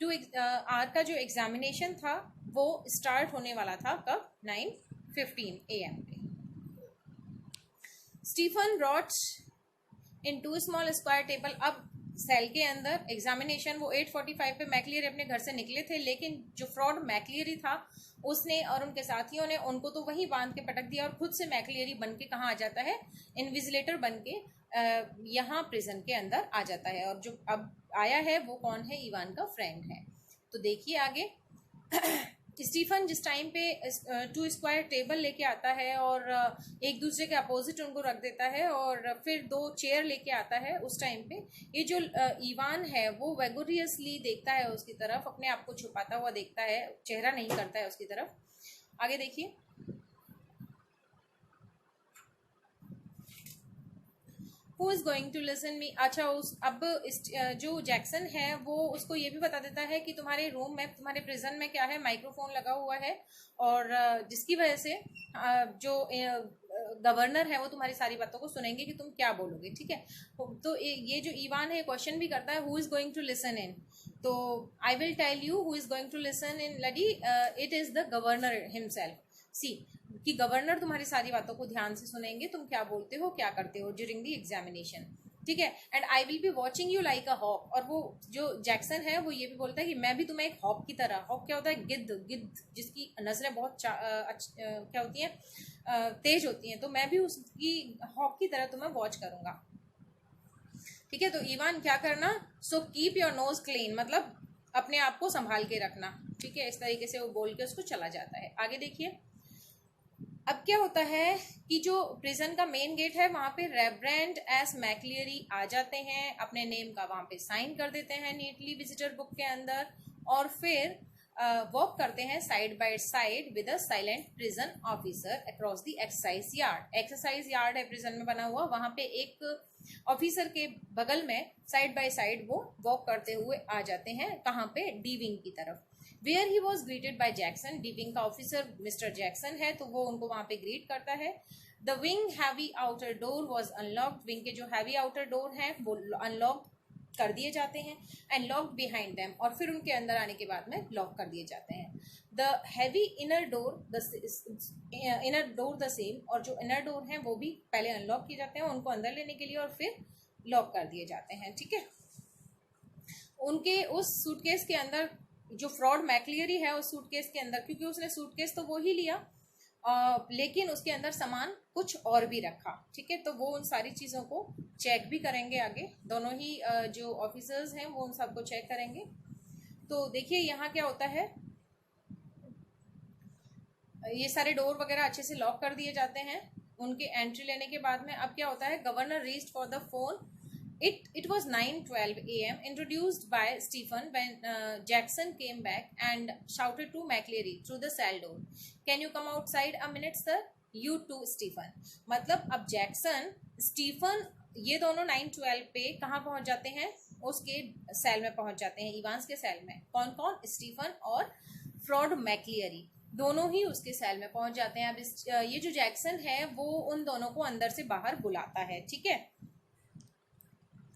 2 hour का जो एग्जामिनेशन था वो स्टार्ट होने वाला था कब, 9:15 AM पे। स्टीफन रॉट इन 2 small square table। अब सेल के अंदर एग्जामिनेशन, वो 8:45 पे मैक्लियरी अपने घर से निकले थे, लेकिन जो फ्रॉड मैक्लियरी था उसने और उनके साथियों ने उनको तो वहीं बांध के पटक दिया, और खुद से मैक्लियरी बन के कहाँ आ जाता है, इन्विजिलेटर बन के यहाँ प्रिजन के अंदर आ जाता है। और जो अब आया है वो कौन है, ईवान का फ्रेंड है। तो देखिए आगे, स्टीफन जिस टाइम पे 2 स्क्वायर टेबल लेके आता है और एक दूसरे के अपोजिट उनको रख देता है, और फिर 2 चेयर लेके आता है, उस टाइम पे ये जो ईवान है वो वेगोरियसली देखता है उसकी तरफ, अपने आप को छुपाता हुआ देखता है, चेहरा नहीं करता है उसकी तरफ। आगे देखिए, Who is going to listen me। अच्छा, अब जो जैक्सन है वो उसको ये भी बता देता है कि तुम्हारे रूम में, तुम्हारे प्रिजन में क्या है, माइक्रोफोन लगा हुआ है, और जिसकी वजह से जो गवर्नर है वो तुम्हारी सारी बातों को सुनेंगे कि तुम क्या बोलोगे, ठीक है। तो ये जो ईवान है क्वेश्चन भी करता है, who is going to listen in, तो I will tell you who is going to listen in laddie, it is the governor himself. See, कि गवर्नर तुम्हारी सारी बातों को ध्यान से सुनेंगे, तुम क्या बोलते हो, क्या करते हो ड्यूरिंग द एग्जामिनेशन, ठीक है। And I will be watching you like a hawk. और वो जो जैक्सन है वो ये भी बोलता है कि मैं भी तुम्हें एक हॉक की तरह, हॉक क्या होता है, गिद्ध जिसकी नजरें बहुत क्या होती हैं, तेज होती हैं, तो मैं भी उसकी हॉक की तरह तुम्हें वॉच करूंगा, ठीक है। तो ईवान क्या करना, so keep your nose clean, मतलब अपने आप को संभाल के रखना, ठीक है। इस तरीके से वो बोल के उसको चला जाता है। आगे देखिए, अब क्या होता है कि जो प्रिजन का मेन गेट है वहां पे रेवरेंड एस मैक्लियरी आ जाते हैं, अपने नेम का वहां पे साइन कर देते हैं नीटली विजिटर बुक के अंदर, और फिर वॉक करते हैं side by side with a silent prison officer across the exercise yard. Exercise yard है प्रिजन में बना हुआ, वहां पे एक ऑफिसर के बगल में साइड बाय साइड वो वॉक करते हुए आ जाते हैं, कहाँ पे, डी विंग की तरफ। Where he was greeted by Jackson, D wing का ऑफिसर मिस्टर जैक्सन है तो वो उनको वहां पे ग्रीट करता है। The wing heavy outer door was unlocked, wing के जो हैवी आउटर डोर हैं वो अनलॉक कर दिए जाते हैं, एंड लॉक्ड बिहाइंड देम, और फिर उनके अंदर आने के बाद में लॉक कर दिए जाते हैं। The heavy inner door the same, और जो इनर डोर हैं वो भी पहले अनलॉक किए जाते हैं उनको अंदर लेने के लिए, और फिर लॉक कर दिए जाते हैं। ठीक है, उनके उस सूटकेस के अंदर जो फ्रॉड मैक्लियरी है उस सूटकेस के अंदर, क्योंकि उसने सूटकेस तो वो ही लिया लेकिन उसके अंदर सामान कुछ और भी रखा। ठीक है, तो वो उन सारी चीज़ों को चेक भी करेंगे आगे, दोनों ही जो ऑफिसर्स हैं वो उन सबको चेक करेंगे। तो देखिए यहाँ क्या होता है, ये सारे डोर वगैरह अच्छे से लॉक कर दिए जाते हैं उनके एंट्री लेने के बाद में। अब क्या होता है, governor reached for the phone, it was 9:12 a.m. introduced by Stephen when Jackson came back and shouted to McLeary through the cell door, can you come outside a minute sir, you too Stephen। मतलब अब Jackson Stephen ये दोनों 9:12 पे कहाँ पहुंच जाते हैं, उसके सेल में पहुंच जाते हैं, इवांस के सेल में। कौन कौन, स्टीफन और फ्रॉड मैक्लियरी दोनों ही उसके सेल में पहुंच जाते हैं। अब ये जो जैक्सन है वो उन दोनों को अंदर से बाहर बुलाता है। ठीक है,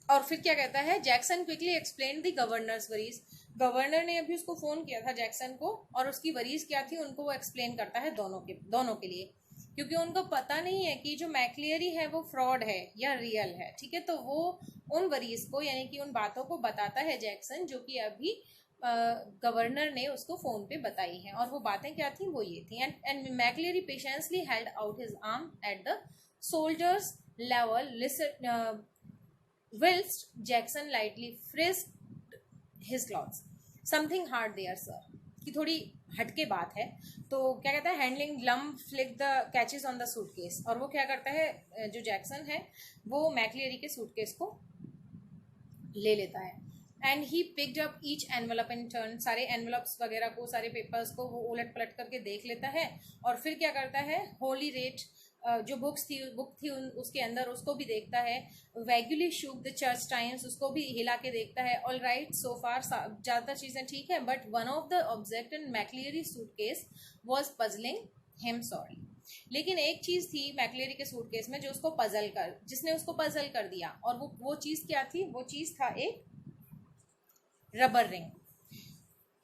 और फिर क्या कहता है, Jackson quickly explain the governors worries, governor ने अभी उसको फोन किया था जैक्सन को, और उसकी वरीज क्या थी उनको वो एक्सप्लेन करता है दोनों के लिए, क्योंकि उनको पता नहीं है कि जो मैक्लियरी है वो फ्रॉड है या रियल है। ठीक है, तो वो उन वरीज को यानी कि उन बातों को बताता है जैक्सन, जो कि अभी गवर्नर ने उसको फोन पे बताई है, और वो बातें क्या थी, वो ये थी। And McLeary patiently held out his arm at the soldiers level whilst Jackson lightly frisked his clothes. Something hard there, sir. कि थोड़ी हटके बात है। तो क्या कहता है, handling lump flick the catches on the suitcase, और वो क्या करता है, जो जैक्सन है वो मैक्लियरी के सूटकेस को ले लेता है। And he picked up each envelope in turn, सारे एनवलप्स वगैरह को, सारे पेपर्स को वो उलट पलट करके देख लेता है, और फिर क्या करता है, होली रेट जो बुक थी उसके अंदर उसको भी देखता है। वैगुली शूक द चर्च टाइम्स, उसको भी हिला के देखता है। ऑल राइट सो फार, ज़्यादातर चीज़ें ठीक है, but one of the object in McLeary suitcase was puzzling him sorry. लेकिन एक चीज़ थी मैक्लियरी के सूटकेस में जो उसको जिसने उसको पजल कर दिया, और वो चीज़ क्या थी, वो चीज़ था एक rubber ring.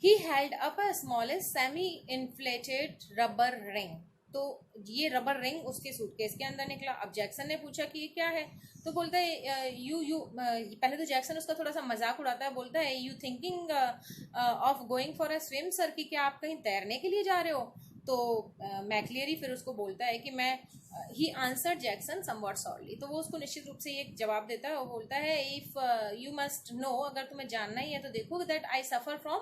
He held up a smallest semi inflated rubber ring, तो ये रबर रिंग उसके सूटकेस के अंदर निकला। अब जैक्सन ने पूछा कि ये क्या है, तो बोलता है पहले तो जैक्सन उसका थोड़ा सा मजाक उड़ाता है, बोलता है you thinking of going for a swim sir, कि क्या आप कहीं तैरने के लिए जा रहे हो। तो मैक्लियरी फिर उसको बोलता है कि मैं ही आंसर जैक्सन समवॉट सॉर्टली, तो वो उसको निश्चित रूप से ये जवाब देता है। वो बोलता है इफ यू मस्ट नो, अगर तुम्हें जानना ही है तो देखो, दैट आई सफर फ्रॉम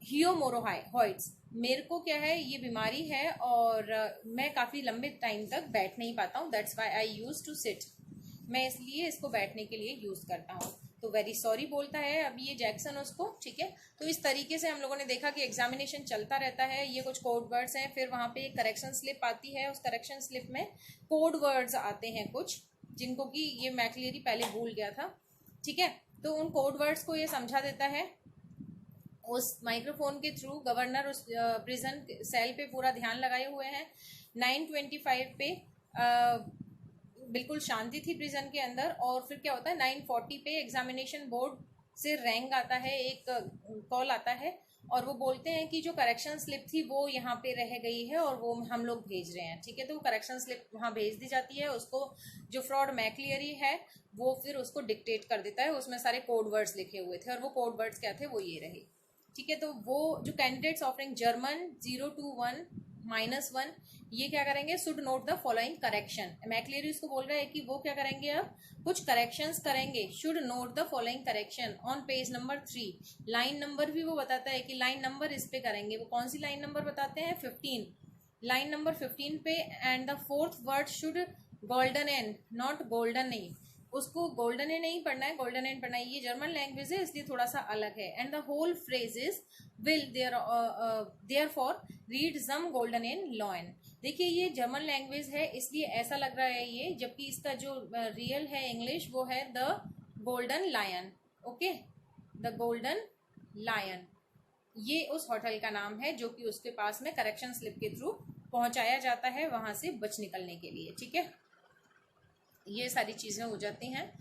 हियोमोरोहाइड्स, मेरे को क्या है, ये बीमारी है, और मैं काफ़ी लंबे टाइम तक बैठ नहीं पाता हूँ, that's why I use to sit, मैं इसलिए इसको बैठने के लिए यूज़ करता हूँ। तो वेरी सॉरी बोलता है अब ये जैक्सन उसको। ठीक है, तो इस तरीके से हम लोगों ने देखा कि एग्जामिनेशन चलता रहता है, ये कुछ कोड वर्ड्स हैं, फिर वहाँ पे एक करेक्शन स्लिप आती है, उस करेक्शन स्लिप में कोड वर्ड्स आते हैं कुछ, जिनको कि ये मैक्लियरी पहले भूल गया था। ठीक है, तो उन कोड वर्ड्स को ये समझा देता है उस माइक्रोफोन के थ्रू। गवर्नर उस प्रिजन सेल पे पूरा ध्यान लगाए हुए हैं। 9:25 पे बिल्कुल शांति थी प्रिजन के अंदर, और फिर क्या होता है 9:40 पे एग्जामिनेशन बोर्ड से रैंक आता है, एक कॉल आता है, और वो बोलते हैं कि जो करेक्शन स्लिप थी वो यहाँ पे रह गई है और वो हम लोग भेज रहे हैं। ठीक है, तो वो करेक्शन स्लिप वहाँ भेज दी जाती है उसको। जो फ्रॉड मैक्लियरी है वो फिर उसको डिक्टेट कर देता है, उसमें सारे कोड वर्ड्स लिखे हुए थे, और वो कोड वर्ड्स क्या थे, वो ये रहे। ठीक है, तो वो जो कैंडिडेट्स ऑफरिंग जर्मन 0 to 1 -1, ये क्या करेंगे, should note the following correction. McLeary उसको बोल रहा है कि वो क्या करेंगे, अब कुछ करेक्शंस करेंगे। Should note the following correction on page number 3। Line number भी वो बताता है कि लाइन नंबर इस पे करेंगे। वो कौन सी लाइन नंबर बताते हैं, 15, लाइन नंबर 15 पे। And the fourth word should golden एन, नॉट गोल्डन नहीं, उसको गोल्डन ए नहीं पढ़ना है, गोल्डन एन पढ़ना है। ये जर्मन लैंग्वेज है इसलिए थोड़ा सा अलग है। And the whole phrase is विल देयर फॉर रीड सम गोल्डन एन लॉयन। देखिए ये जर्मन लैंग्वेज है इसलिए ऐसा लग रहा है ये, जबकि इसका जो रियल है इंग्लिश वो है the golden lion. Okay, the golden lion, ये उस होटल का नाम है जो कि उसके पास में करेक्शन स्लिप के थ्रू पहुंचाया जाता है वहां से बच निकलने के लिए। ठीक है, ये सारी चीजें हो जाती हैं।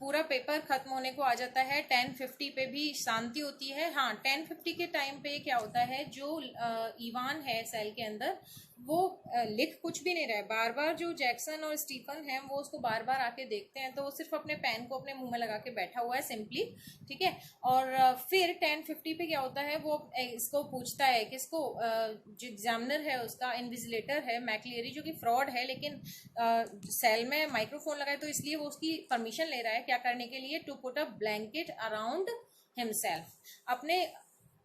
पूरा पेपर खत्म होने को आ जाता है। 10:50 पे भी शांति होती है। हाँ, 10:50 के टाइम पे क्या होता है, जो इवान है सेल के अंदर वो लिख कुछ भी नहीं रहा है। बार बार जो जैक्सन और स्टीफन है वो उसको बार बार आके देखते हैं, तो वो सिर्फ अपने पेन को अपने मुंह में लगा के बैठा हुआ है सिंपली। ठीक है, और फिर 10:50 पे क्या होता है, वो इसको पूछता है, किसको, जो एग्जामिनर है उसका, इन्विजिलेटर है मैक्लेरी, जो कि फ्रॉड है, लेकिन सेल में माइक्रोफोन लगाए तो इसलिए वो उसकी परमिशन ले रहा है क्या करने के लिए, to put a blanket around himself, अपने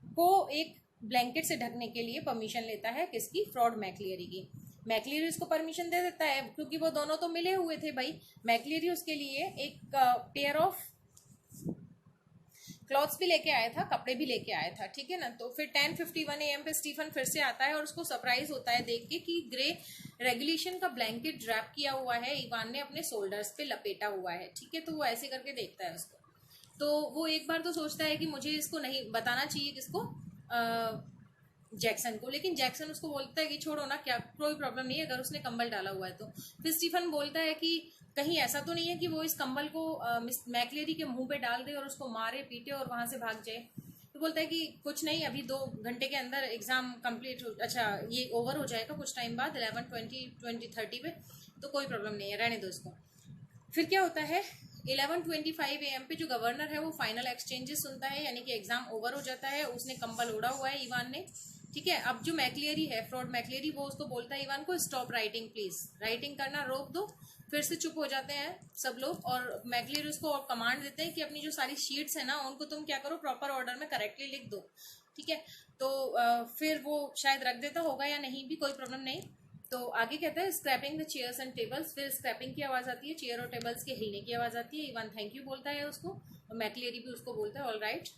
को एक ब्लैंकेट से ढकने के लिए परमिशन लेता है। किसकी, फ्रॉड मैक्लेरी की। मैक्लेरी उसको परमिशन दे देता है क्योंकि वो दोनों तो मिले हुए थे भाई। मैक्लेरी उसके लिए एक पेयर ऑफ क्लॉथ्स भी लेके आया था, कपड़े भी लेके आया था। ठीक है ना, तो फिर 10:51 AM पे स्टीफन फिर से आता है और उसको सरप्राइज होता है देख के कि ग्रे रेगुलेशन का ब्लैंकेट ड्रैप किया हुआ है, इवान ने अपने शोल्डर्स पे लपेटा हुआ है। ठीक है, तो वो ऐसे करके देखता है उसको, तो वो एक बार तो सोचता है कि मुझे इसको नहीं बताना चाहिए, किसको, जैक्सन को, लेकिन जैक्सन उसको बोलता है कि छोड़ो ना, क्या कोई प्रॉब्लम नहीं है अगर उसने कंबल डाला हुआ है तो। फिर स्टीफन बोलता है कि कहीं ऐसा तो नहीं है कि वो इस कंबल को मिस मैक्लेरी के मुंह पे डाल दे और उसको मारे पीटे और वहां से भाग जाए। तो बोलता है कि कुछ नहीं, अभी 2 घंटे के अंदर एग्जाम कंप्लीट हो, अच्छा ये ओवर हो जाएगा कुछ टाइम बाद 11:20 पे, तो कोई प्रॉब्लम नहीं है, रहने दो इसको। फिर क्या होता है, 11:25 AM पे जो गवर्नर है वो फाइनल एक्सचेंजेस सुनता है, यानी कि एग्जाम ओवर हो जाता है। उसने कंबल ओढ़ा हुआ है इवान ने। ठीक है, अब जो मैक्लेरी है, फ्रॉड मैक्लेरी, वो उसको बोलता है इवान को, स्टॉप राइटिंग प्लीज, राइटिंग करना रोक दो। फिर से चुप हो जाते हैं सब लोग और मैक्लेरी उसको कमांड देते हैं कि अपनी जो सारी शीट्स है ना उनको तुम क्या करो, प्रॉपर ऑर्डर में करेक्टली लिख दो। ठीक है, तो फिर वो शायद रख देता होगा या नहीं भी, कोई प्रॉब्लम नहीं। तो आगे कहता है scraping the chairs and tables. फिर स्क्रैपिंग की आवाज आती है, चेयर और टेबल्स के हिलने की आवाज आती है। इवान थैंक यू बोलता है उसको और मैक्लेरी भी उसको बोलता है ऑल राइट।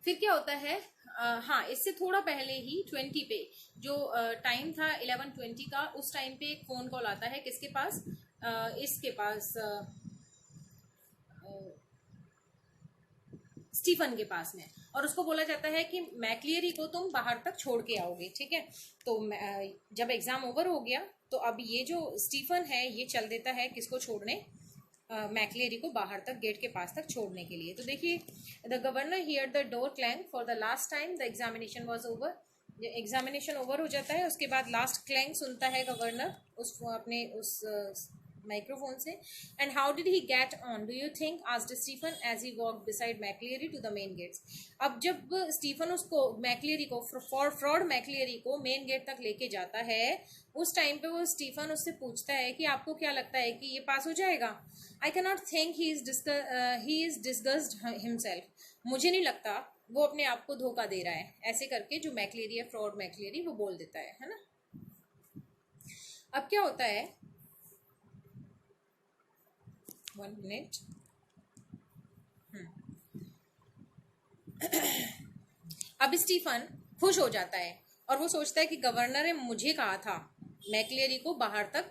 फिर क्या होता है, हाँ इससे थोड़ा पहले ही 20 पे जो टाइम था 11:20 का, उस टाइम पे एक फोन कॉल आता है किसके पास, इसके पास स्टीफन के पास में, और उसको बोला जाता है कि मैक्लियरी को तुम बाहर तक छोड़ के आओगे। ठीक है, तो जब एग्जाम ओवर हो गया तो अब ये जो स्टीफन है ये चल देता है किसको छोड़ने, मैक्लियरी को बाहर तक, गेट के पास तक छोड़ने के लिए। तो देखिए, the governor here the door clang for the last time, the examination was over. Examination over हो जाता है, उसके बाद लास्ट क्लैंग सुनता है गवर्नर उस अपने उस माइक्रोफोन से। And how did he get on do you think, asked Stephen as he walk beside McLeary to the main gates. अब जब स्टीफन उसको मैक्लियरी को, फ्रॉड मैक्लियरी को मेन गेट तक लेके जाता है, उस टाइम पे वो स्टीफन उससे पूछता है कि आपको क्या लगता है कि ये पास हो जाएगा। I can not think he is disguised himself, मुझे नहीं लगता वो अपने आप को धोखा दे रहा है, ऐसे करके जो मैक्लियरी है, फ्रॉड मैक्लियरी, वो बोल देता है ना। अब क्या होता है, 1 मिनट, अब स्टीफन खुश हो जाता है और वो सोचता है कि गवर्नर ने मुझे कहा था मैक्लियरी को बाहर तक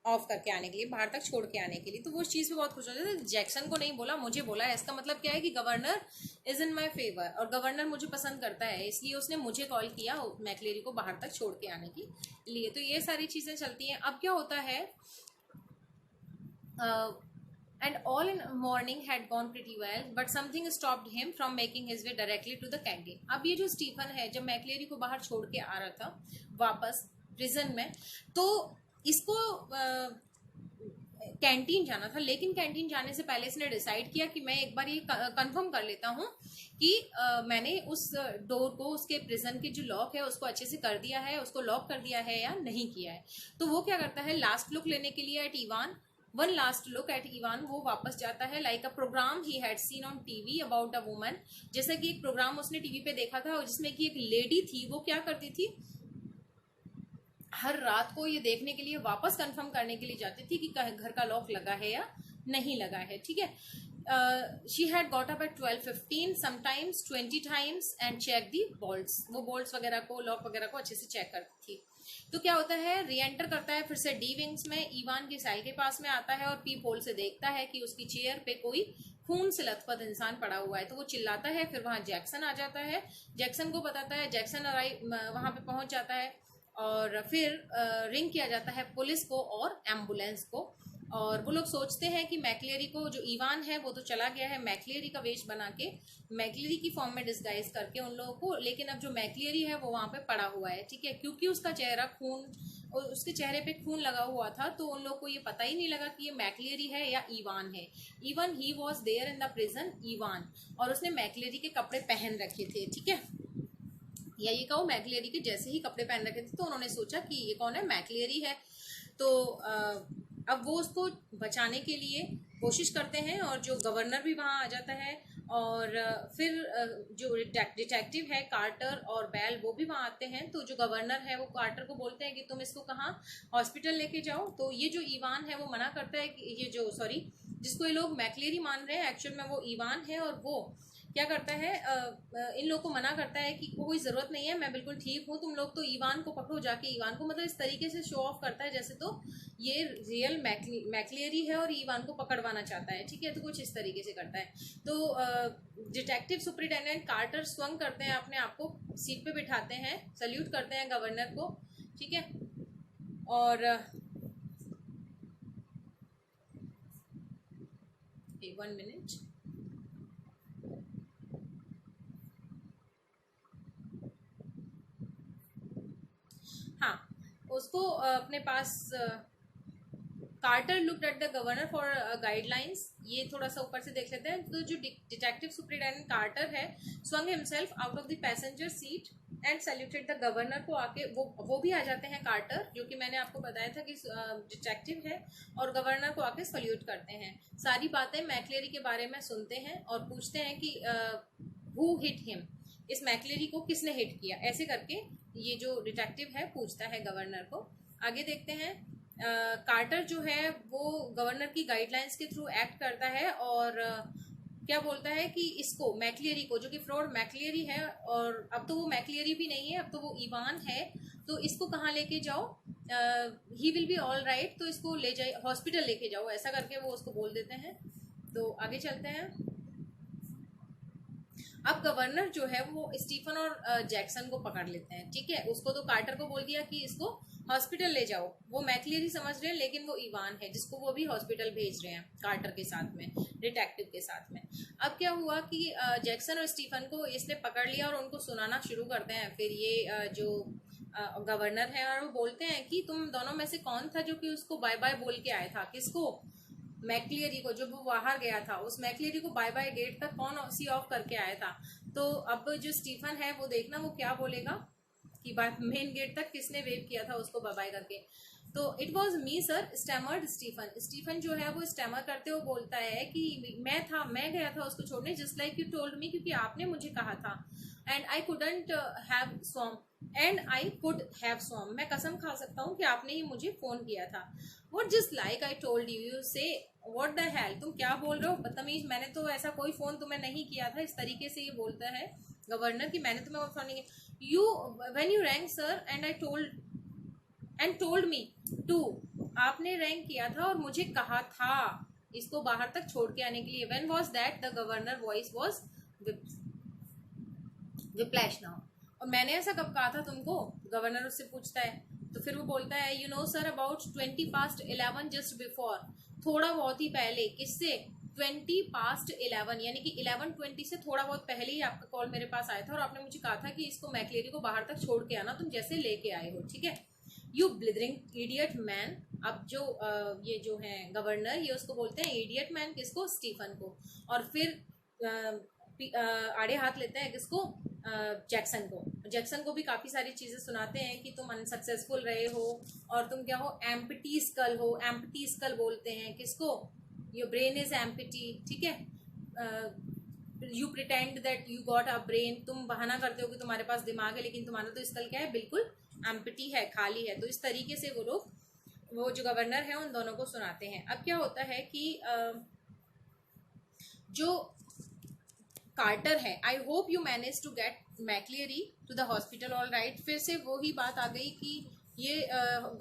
ऑफ करके आने के लिए, बाहर तक छोड़ के आने के लिए, तो वो उस चीज पे बहुत खुश हो जाता है। जैक्सन को नहीं बोला, मुझे बोला है, इसका मतलब क्या है कि governor is in my favour और गवर्नर मुझे पसंद करता है, इसलिए उसने मुझे कॉल किया मैक्लियरी को बाहर तक छोड़ के आने के लिए। तो ये सारी चीजें चलती हैं। अब क्या होता है, and all in morning had gone pretty well but something stopped him from making his way directly to the canteen। अब ये जो स्टीफन है जब मैक्लेरी को बाहर छोड़ के आ रहा था वापस प्रिजन में, तो इसको कैंटीन जाना था, लेकिन कैंटीन जाने से पहले इसने डिसाइड किया कि मैं एक बार ये कंफर्म कर लेता हूँ कि मैंने उस डोर को, उसके प्रिजन के जो लॉक है उसको अच्छे से कर दिया है, उसको लॉक कर दिया है या नहीं किया है। तो वो क्या करता है, लास्ट लुक लेने के लिए at Ivan, one last look at Ivan, वो वापस जाता है like a programme he had seen on TV about a woman. जैसा कि एक प्रोग्राम उसने टीवी पे देखा था और जिसमें कि एक लेडी थी, वो क्या करती थी, हर रात को ये देखने के लिए वापस कंफर्म करने के लिए जाती थी कि घर का लॉक लगा है या नहीं लगा है। ठीक है, she had got up at 12:15 sometimes 20 times and check the bolts, वो बोल्ट्स वगैरह को, लॉक वगैरह को अच्छे से चेक करती थी। तो क्या होता है, री एंटर करता है फिर से डी विंग्स में, इवान की सेल के पास में आता है और पीप होल से देखता है कि उसकी चेयर पे कोई खून से लथपथ इंसान पड़ा हुआ है। तो वो चिल्लाता है, फिर वहां जैक्सन आ जाता है, जैक्सन को बताता है, जैक्सन वहां पे पहुंच जाता है और फिर रिंग किया जाता है पुलिस को और एम्बुलेंस को। और वो लोग सोचते हैं कि मैक्लियरी को, जो इवान है वो तो चला गया है मैक्लियरी का वेश बना के, मैक्लियरी की फॉर्म में डिस्गाइज करके उन लोगों को, लेकिन अब जो मैक्लियरी है वो वहां पे पड़ा हुआ है। ठीक है, क्योंकि उसका चेहरा खून, उसके चेहरे पे खून लगा हुआ था, तो उन लोगों को ये पता ही नहीं लगा कि ये मैक्लियरी है या इवान है। Even he was there in the prison Ivan, और उसने मैक्लियरी के कपड़े पहन रखे थे। ठीक है, या ये कहो मैक्लियरी के जैसे ही कपड़े पहन रखे थे, तो उन्होंने सोचा कि ये कौन है, मैक्लियरी है। तो अब वो उसको बचाने के लिए कोशिश करते हैं और जो गवर्नर भी वहाँ आ जाता है और फिर जो डिटेक्टिव है कार्टर और बैल वो भी वहाँ आते हैं। तो जो गवर्नर है वो कार्टर को बोलते हैं कि तुम इसको कहाँ हॉस्पिटल लेके जाओ। तो ये जो इवान है वो मना करता है कि ये जो जिसको ये लोग मैक्लियरी मान रहे हैं एक्चुअल में वो इवान है, और वो क्या करता है, इन लोग को मना करता है कि कोई ज़रूरत नहीं है, मैं बिल्कुल ठीक हूँ, तुम लोग तो इवान को पकड़ो जाके। इवान को मतलब इस तरीके से शो ऑफ करता है जैसे तो ये रियल मैक्लियरी है और इवान को पकड़वाना चाहता है। ठीक है, तो कुछ इस तरीके से करता है। तो डिटेक्टिव सुपरिटेंडेंट कार्टर स्वंग करते हैं, अपने आप को सीट पे बिठाते हैं, सल्यूट करते हैं गवर्नर को। ठीक है, और 1 मिनट, हाँ, उसको अपने पास Carter looked at the governor for guidelines, ये थोड़ा सा ऊपर से देख लेते हैं। तो जो डिटेक्टिव सुपरिटेंडेंट कार्टर है swung himself out of the passenger seat and saluted the governor को आके, वो भी आ जाते हैं कार्टर, जो कि मैंने आपको बताया था कि डिटेक्टिव है, और गवर्नर को आके सल्यूट करते हैं। सारी बातें मैक्लियरी के बारे में सुनते हैं और पूछते हैं कि हु हिट हिम, इस मैक्लियरी को किसने हिट किया, ऐसे करके ये जो डिटेक्टिव है पूछता है गवर्नर को। आगे देखते हैं, कार्टर जो है वो गवर्नर की गाइडलाइंस के थ्रू एक्ट करता है और क्या बोलता है कि इसको मैक्लियरी को, जो कि फ्रॉड मैक्लियरी है, और अब तो वो मैक्लियरी भी नहीं है, अब तो वो इवान है, तो इसको कहाँ लेके जाओ, he will be all right, तो इसको ले जाए हॉस्पिटल लेके जाओ, ऐसा करके वो उसको बोल देते हैं। तो आगे चलते हैं। अब गवर्नर जो है वो स्टीफन और जैक्सन को पकड़ लेते हैं। ठीक है, उसको तो कार्टर को बोल दिया कि इसको हॉस्पिटल ले जाओ, वो मैक्लियरी समझ रहे हैं लेकिन वो इवान है जिसको वो भी हॉस्पिटल भेज रहे हैं कार्टर के साथ में, डिटेक्टिव के साथ में। अब क्या हुआ कि जैक्सन और स्टीफन को इसने पकड़ लिया और उनको सुनाना शुरू करते हैं। फिर ये जो गवर्नर है और वो बोलते हैं कि तुम दोनों में से कौन था जो कि उसको बाय बाय बोल के आया था, किसको, मैक्लियरी को, जो वो बाहर गया था, उस मैक्लियरी को बाय बाय गेट तक कौन सी ऑफ करके आया था। तो अब जो स्टीफन है वो देखना वो क्या बोलेगा कि बाय मेन गेट तक किसने वेव किया था उसको बाय बाय करके। तो it was me sir, stammered Stephen. Stephen जो है वो स्टैमर करते हुए बोलता है कि मैं गया था उसको छोड़ने, just like you told me, क्योंकि आपने मुझे कहा था, and I couldn't have swam, मैं कसम खा सकता हूँ कि आपने ही मुझे फोन किया था। What just like I told you, you से व्हाट द हेल, तुम क्या बोल रहे हो बदतमीज, मैंने तो ऐसा कोई फोन तुम्हें नहीं किया था। इस तरीके से ये बोलता है गवर्नर कि मैंने तुम्हें फोन नहीं किया। You when you rang sir and told me to, आपने रैंक किया था और मुझे कहा था इसको बाहर तक छोड़ के आने के लिए। When was that, the governor voice was whiplash now, और मैंने ऐसा कब कहा था तुमको, गवर्नर उससे पूछता है। तो फिर वो बोलता है you know sir about 11 just before, थोड़ा बहुत ही पहले, किससे, 11 यानी कि 11:20 से थोड़ा बहुत पहले ही आपका कॉल मेरे पास आया था और आपने मुझे कहा था कि इसको मैक्लियरी को बाहर तक छोड़ के आना, तुम जैसे लेके आए हो। ठीक है, यू ब्लिदरिंग इडियट मैन। अब जो ये जो है गवर्नर, ये उसको बोलते हैं इडियट मैन, किसको? स्टीफन को। और फिर आड़े हाथ लेते हैं किसको? जैक्सन को। जैक्सन को भी काफ़ी सारी चीज़ें सुनाते हैं कि तुम अनसक्सेसफुल रहे हो और तुम क्या हो? एम्प्टी स्कल हो। एम्प्टी स्कल बोलते हैं किसको? योर ब्रेन इज एम्प्टी, ठीक है। You pretend that you got a brain, तुम बहाना करते हो कि तुम्हारे पास दिमाग है, लेकिन तुम्हारा तो स्कल क्या है? बिल्कुल एम्प्टी है, खाली है। तो इस तरीके से वो लोग, वो जो गवर्नर है, उन दोनों को सुनाते हैं। अब क्या होता है कि जो कार्टर है, I hope you manage to get McLeary to the hospital all right. फिर से वही बात आ गई कि ये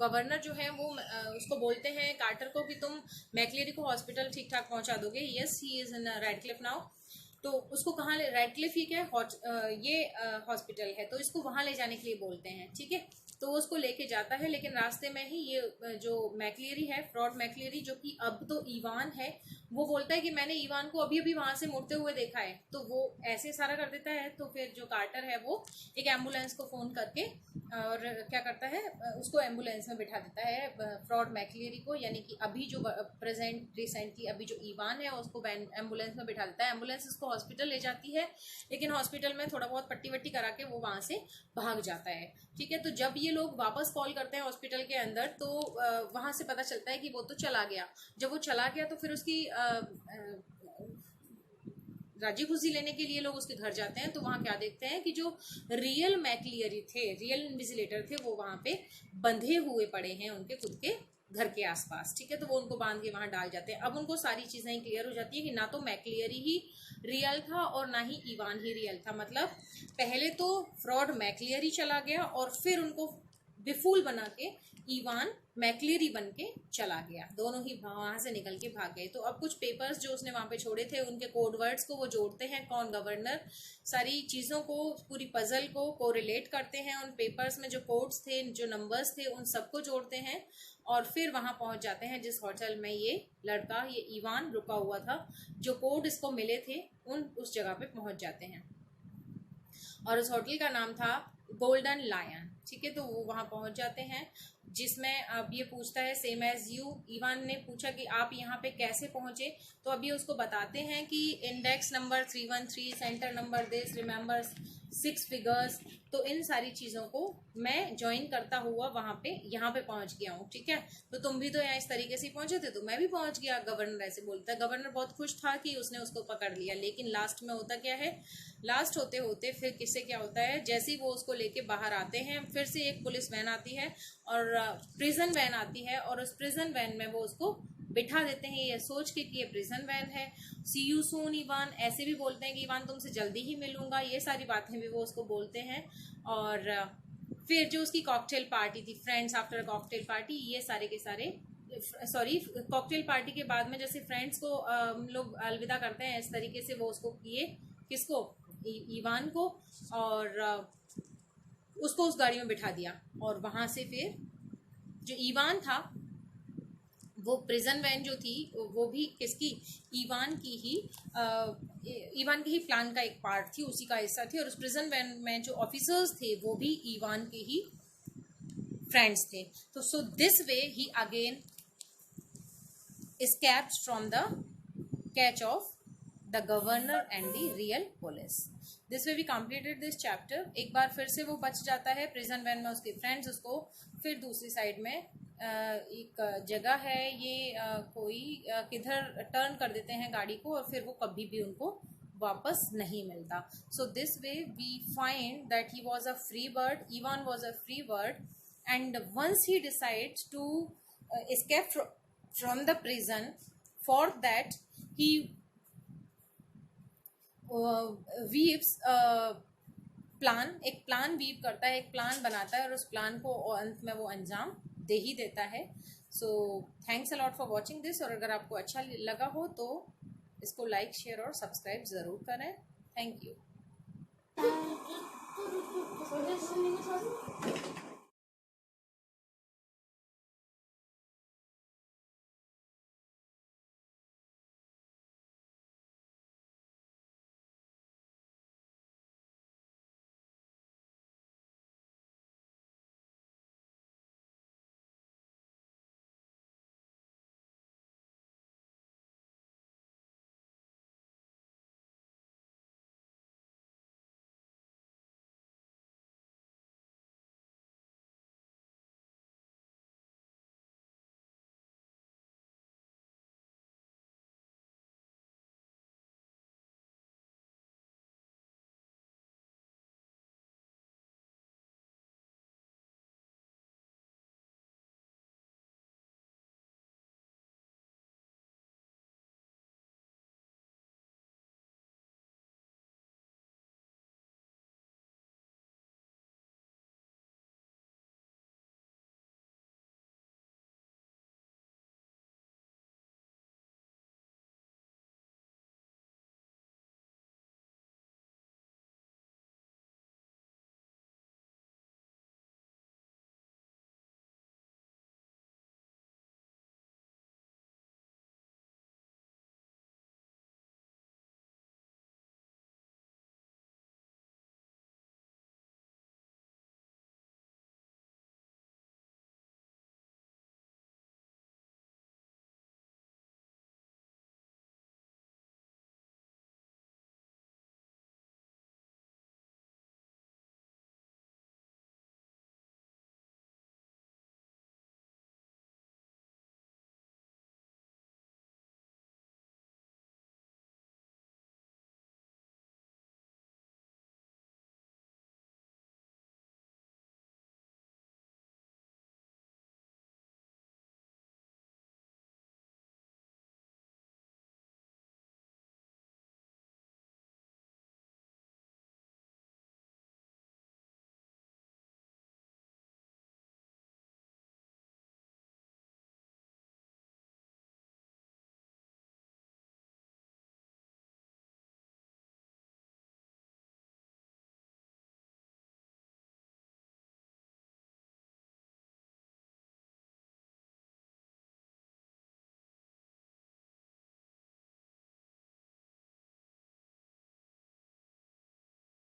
गवर्नर जो है वो उसको बोलते हैं कार्टर को कि तुम मैक्लियरी को हॉस्पिटल ठीक ठाक पहुंचा दोगे। Yes, he is in Radcliffe now. तो उसको कहाँ ले? रेडक्लिफ ही क्या है? ये हॉस्पिटल है, तो इसको वहां ले जाने के लिए बोलते हैं, ठीक है। तो वो उसको लेके जाता है, लेकिन रास्ते में ही ये जो मैक्लियरी है, फ्रॉड मैक्लियरी, जो कि अब तो ईवान है, वो बोलता है कि मैंने ईवान को अभी अभी वहां से मुड़ते हुए देखा है। तो वो ऐसे सारा कर देता है। तो फिर जो कार्टर है वो एक एम्बुलेंस को फोन करके और क्या करता है? उसको एम्बुलेंस में बिठा देता है फ्रॉड मैक्लियरी को, यानी कि अभी जो प्रेजेंट रिसेंटली अभी जो ईवान है उसको एम्बुलेंस में बिठा देता है। एम्बुलेंस उसको हॉस्पिटल ले जाती है, लेकिन हॉस्पिटल में थोड़ा बहुत पट्टी वट्टी करा के वो वहां से भाग जाता है, ठीक है। तो जब ये लोग वापस कॉल करते हैं हॉस्पिटल के अंदर, तो वहां से पता चलता है कि वो तो चला गया। जब वो चला गया तो फिर उसकी राजी खुशी लेने के लिए लोग उसके घर जाते हैं। तो वहां क्या देखते हैं कि जो रियल मैक्लियरी थे, रियल इन्विजिलेटर थे, वो वहां पे बंधे हुए पड़े हैं उनके खुद के घर के आसपास, ठीक है। तो वो उनको बांध के वहां डाल जाते हैं। अब उनको सारी चीजें क्लियर हो जाती है कि ना तो मैक्लियरी ही रियल था और ना ही ईवान ही रियल था। मतलब पहले तो फ्रॉड मैक्लियरी चला गया और फिर उनको बेफूल बना के ईवान मैक्लियरी बन के चला गया। दोनों ही वहां से निकल के भाग गए। तो अब कुछ पेपर्स जो उसने वहां पे छोड़े थे, उनके कोड वर्ड्स को वो जोड़ते हैं। कौन? गवर्नर। सारी चीजों को, पूरी पजल को कोरिलेट करते हैं। उन पेपर्स में जो कोड्स थे, जो नंबर्स थे, उन सबको जोड़ते हैं और फिर वहां पहुंच जाते हैं जिस होटल में ये लड़का, ये ईवान रुका हुआ था। जो कोड इसको मिले थे उस जगह पे पहुंच जाते हैं और उस होटल का नाम था गोल्डन लायन, ठीक है। तो वो वहां पहुंच जाते हैं, जिसमें अब ये पूछता है सेम एज यू। ईवान ने पूछा कि आप यहाँ पे कैसे पहुंचे, तो अब ये उसको बताते हैं कि index number 313, centre number this, remember 6 figures. तो इन सारी चीजों को मैं ज्वाइन करता हुआ वहां पे यहाँ पे पहुंच गया हूँ, ठीक है। तो तुम भी तो यहाँ इस तरीके से पहुंचे थे, तो मैं भी पहुंच गया। गवर्नर ऐसे बोलता है। गवर्नर बहुत खुश था कि उसने उसको पकड़ लिया, लेकिन लास्ट में होता क्या है? लास्ट होते होते फिर किससे क्या होता है? जैसे ही वो उसको लेके बाहर आते हैं, फिर से एक पुलिस वैन आती है और प्रिजन वैन आती है और उस प्रिजन वैन में वो उसको बिठा देते हैं, ये सोच के कि ये प्रिजन वैन है। सी यू सून ईवान, ऐसे भी बोलते हैं कि ईवान तुमसे जल्दी ही मिलूंगा। ये सारी बातें भी वो उसको बोलते हैं। और फिर जो उसकी कॉकटेल पार्टी थी, फ्रेंड्स आफ्टर कॉकटेल पार्टी, ये सारे के सारे, सॉरी, कॉकटेल पार्टी के बाद में जैसे फ्रेंड्स को हम लोग अलविदा करते हैं, इस तरीके से वो उसको किए। किसको? ईवान को। और उसको उस गाड़ी में बिठा दिया और वहां से फिर जो ईवान था, वो प्रिजन वैन जो थी वो भी किसकी? ईवान की ही प्लान का एक पार्ट थी, उसी का हिस्सा थी। और उस प्रिजन वैन में जो ऑफिसर्स थे वो भी ईवान के ही फ्रेंड्स थे। तो सो this way he again escaped from the catch of the governor and the real police. This way we completed this chapter. एक बार फिर से वो बच जाता है प्रिजन वैन में, उसके फ्रेंड्स उसको फिर दूसरी साइड में एक जगह है, ये कोई किधर टर्न कर देते हैं गाड़ी को और फिर वो कभी भी उनको वापस नहीं मिलता. So this way we find that he was a free bird. Ivan was a free bird, and once he decides to escape from the prison, for that he weaves plan, एक प्लान वीव करता है, एक plan बनाता है और उस plan को अंत में वो अंजाम दे ही देता है. So thanks a lot for watching this. और अगर आपको अच्छा लगा हो तो इसको लाइक, शेयर और सब्सक्राइब ज़रूर करें. Thank you.